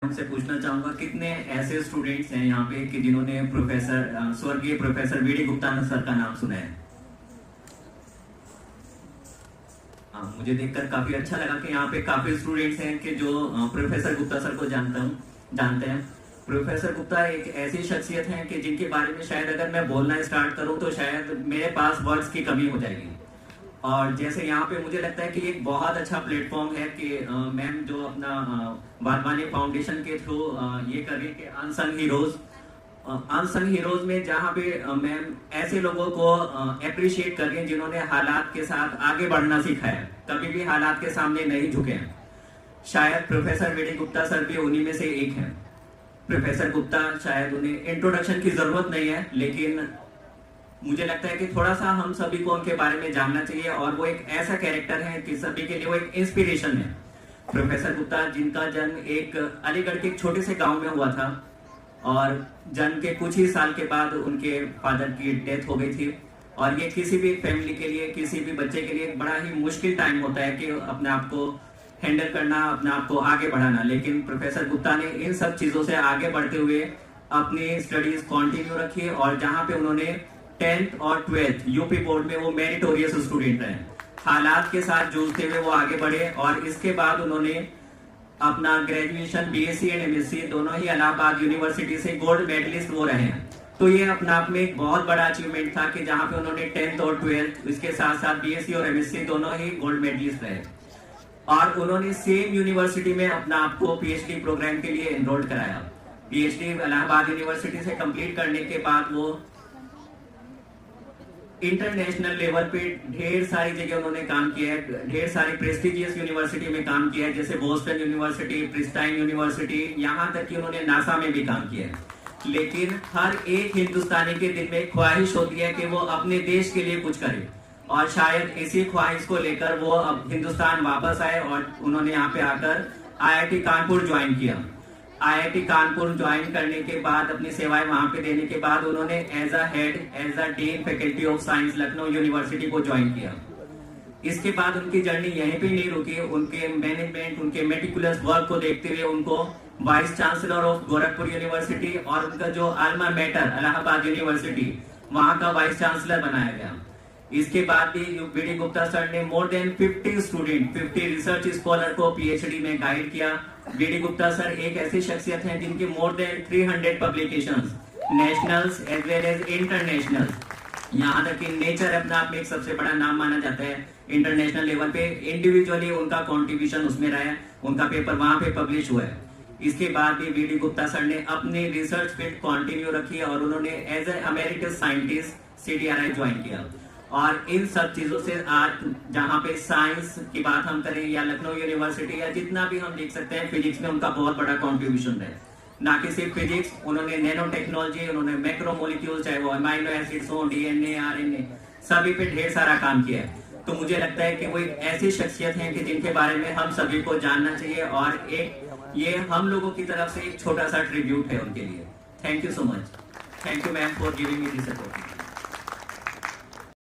उनसे पूछना चाहूंगा कितने ऐसे स्टूडेंट्स हैं यहाँ पे कि जिन्होंने प्रोफेसर स्वर्गीय प्रोफेसर वीडी गुप्ता सर का नाम सुना है। मुझे देखकर काफी अच्छा लगा कि यहाँ पे काफी स्टूडेंट्स हैं कि जो प्रोफेसर गुप्ता सर को जानते हैं। प्रोफेसर गुप्ता एक ऐसी शख्सियत है कि जिनके बारे में शायद अगर मैं बोलना स्टार्ट करूं तो शायद मेरे पास वर्ड्स की कमी हो जाएगी। और जैसे यहाँ पे मुझे लगता है कि एक बहुत अच्छा प्लेटफॉर्म है कि मैम जो अपना बागवानी फाउंडेशन के थ्रू ये कर रही है कि अनसंग हीरोज में जहाँ पे मैम ऐसे लोगों को अप्रिशिएट कर रही है जिन्होंने हालात के साथ आगे बढ़ना सीखा है, कभी भी हालात के सामने नहीं झुके हैं। शायद प्रोफेसर वीडी गुप्ता सर भी उन्हीं में से एक हैं। प्रोफेसर गुप्ता शायद उन्हें इंट्रोडक्शन की जरूरत नहीं है, लेकिन मुझे लगता है कि थोड़ा सा हम सभी को उनके बारे में जानना चाहिए। और वो एक ऐसा कैरेक्टर है कि सभी के लिए वो एक इंस्पिरेशन है। प्रोफेसर गुप्ता जिनका जन्म एक अलीगढ़ के एक छोटे से गांव में हुआ था और जन्म के कुछ ही साल के बाद उनके फादर की डेथ हो गई थी। और ये किसी भी फैमिली के लिए, किसी भी बच्चे के लिए बड़ा ही मुश्किल टाइम होता है कि अपने आप को हैंडल करना, अपने आप को आगे बढ़ाना। लेकिन प्रोफेसर गुप्ता ने इन सब चीजों से आगे बढ़ते हुए अपनी स्टडीज कंटिन्यू रखी और जहां पे उन्होंने 10th और 12th यूपी बोर्ड में वो मेरिटोरियस स्टूडेंट रहे। हालात के साथ जूझते हुए वो आगे बढ़े और इसके बाद उन्होंने अपना ग्रेजुएशन बीएससी एंड एमएससी दोनों ही इलाहाबाद यूनिवर्सिटी से गोल्ड मेडलिस्ट वो रहे हैं। तो ये अपने आप में एक बहुत बड़ा अचीवमेंट था कि जहां पे उन्होंने 10th और 12th इसके साथ साथ बीएससी और एमएससी दोनों ही गोल्ड मेडलिस्ट रहे। और उन्होंने सेम यूनिवर्सिटी में अपना आपको पीएचडी प्रोग्राम के लिए एनरोल्ड कराया। पीएचडी इलाहाबाद यूनिवर्सिटी से कंप्लीट करने के बाद वो इंटरनेशनल लेवल पे ढेर सारी जगह उन्होंने काम किया है, ढेर सारी प्रेस्टिजियस यूनिवर्सिटी में काम किया है, जैसे बोस्टन यूनिवर्सिटी, प्रिस्टाइन यूनिवर्सिटी, यहाँ तक कि उन्होंने नासा में भी काम किया है। लेकिन हर एक हिंदुस्तानी के दिल में ख्वाहिश होती है कि वो अपने देश के लिए कुछ करे और शायद इसी ख्वाहिश को लेकर वो अब हिंदुस्तान वापस आए और उन्होंने यहाँ पे आकर आईआईटी कानपुर ज्वाइन किया। आईआईटी कानपुर ज्वाइन करने के बाद अपनी सेवाएं वहां पे देने के बाद उन्होंने as a dean faculty of science Lucknow university को ज्वाइन किया। इसके बाद उनकी जर्नी यहीं पे नहीं रुकी। उनके मैनेजमेंट, उनके मेटिकुलस वर्क को देखते हुए उनको vice chancellor of Gorakhpur university और उनका जो अल्मा मैटर इलाहाबाद यूनिवर्सिटी वहां का वाइस चांसलर बनाया गया। इसके बाद भी वीडी गुप्ता सर ने मोर देन 50 रिसर्च स्कॉलर को पीएचडी में गाइड किया। वीडी गुप्ता सर एक ऐसी शख्सियत हैं जिनकी more than 300 publications, nationals as well as international. यहाँ तक कि नेचर अपने आप में एक सबसे बड़ा नाम माना जाता है इंटरनेशनल लेवल पे। इंडिविजुअली उनका कॉन्ट्रीब्यूशन उसमें रहा है, उनका पेपर वहां पे पब्लिश हुआ है। इसके बाद भी वीडी गुप्ता सर ने अपनी रिसर्च फील्ड कंटिन्यू रखी और उन्होंने as a American scientist CDRI join किया। और इन सब चीजों से आज जहाँ पे साइंस की बात हम करें या लखनऊ यूनिवर्सिटी या जितना भी हम देख सकते हैं, फिजिक्स में उनका बहुत बड़ा कंट्रीब्यूशन है। ना कि सिर्फ फिजिक्स, उन्होंने नैनो टेक्नोलॉजी, उन्होंने मैक्रोमोलिक्यूल, चाहे वो अमाइनो एसिड्स हो, डीएनए, आरएनए, सभी पे ढेर सारा काम किया है। तो मुझे लगता है कि वो एक ऐसी शख्सियत है कि जिनके बारे में हम सभी को जानना चाहिए और एक ये हम लोगों की तरफ से एक छोटा सा ट्रिब्यूट है उनके लिए। Thank you so much. Thank you ma'am for giving me this opportunity.